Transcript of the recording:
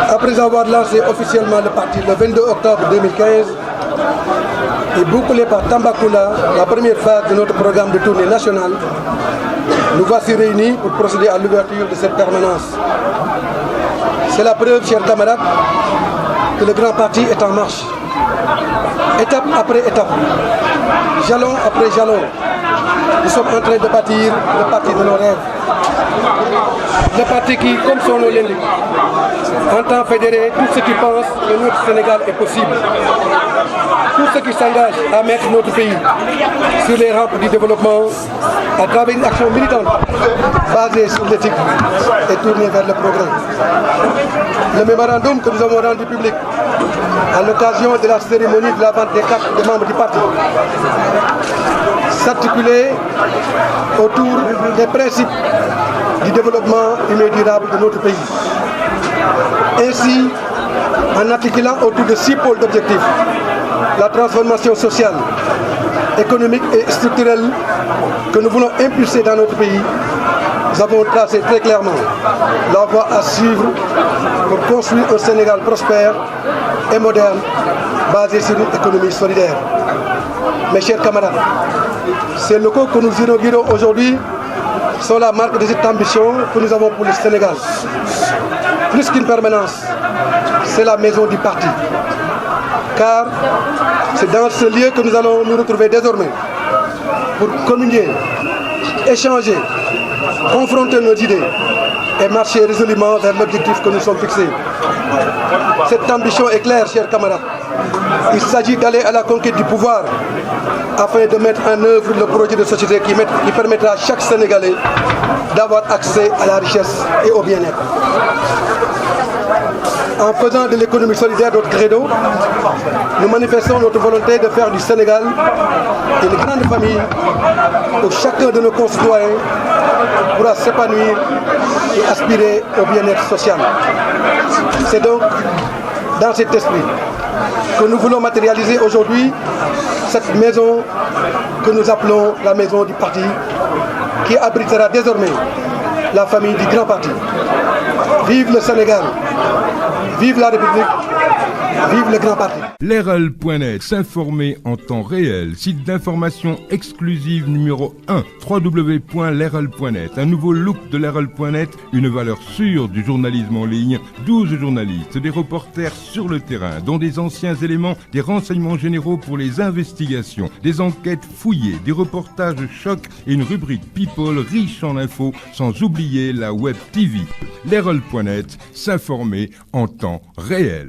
Après avoir lancé officiellement le parti le 22 octobre 2015 et bouclé par Tambacounda la première phase de notre programme de tournée nationale, nous voici réunis pour procéder à l'ouverture de cette permanence. C'est la preuve, chers camarades, que le grand parti est en marche. Étape après étape, jalon après jalon, nous sommes en train de bâtir le parti de nos rêves. Le parti qui, comme son nom l'indique, entend fédérer tous ceux qui pensent que notre Sénégal est possible. Tous ceux qui s'engagent à mettre notre pays sur les rampes du développement à travers une action militante basée sur l'éthique et tournée vers le progrès. Le mémorandum que nous avons rendu public à l'occasion de la cérémonie de la vente des cartes des membres du parti s'articulait autour des principes du développement humain durable de notre pays. Ainsi, en articulant autour de 6 pôles d'objectifs, la transformation sociale, économique et structurelle que nous voulons impulser dans notre pays, nous avons tracé très clairement la voie à suivre pour construire un Sénégal prospère et moderne, basé sur une économie solidaire. Mes chers camarades, ces locaux que nous inaugurons aujourd'hui sont la marque de cette ambition que nous avons pour le Sénégal. Plus qu'une permanence, c'est la maison du parti. Car c'est dans ce lieu que nous allons nous retrouver désormais pour communier, échanger, confronter nos idées et marcher résolument vers l'objectif que nous sommes fixés. Cette ambition est claire, chers camarades. Il s'agit d'aller à la conquête du pouvoir afin de mettre en œuvre le projet de société qui permettra à chaque Sénégalais d'avoir accès à la richesse et au bien-être. En faisant de l'économie solidaire notre credo, nous manifestons notre volonté de faire du Sénégal une grande famille où chacun de nos concitoyens pourra s'épanouir et aspirer au bien-être social. C'est donc dans cet esprit que nous voulons matérialiser aujourd'hui cette maison que nous appelons la maison du parti, qui abritera désormais la famille du grand parti. Vive le Sénégal, vive la République, vive le grand parti. Leral.net, s'informer en temps réel. Site d'information exclusive numéro 1, www.leral.net. Un nouveau look de Leral.net, une valeur sûre du journalisme en ligne. 12 journalistes, des reporters sur le terrain, dont des anciens éléments, des renseignements généraux pour les investigations, des enquêtes fouillées, des reportages choc et une rubrique People riche en infos, sans oublier la Web TV. Leral.net, s'informer en temps réel.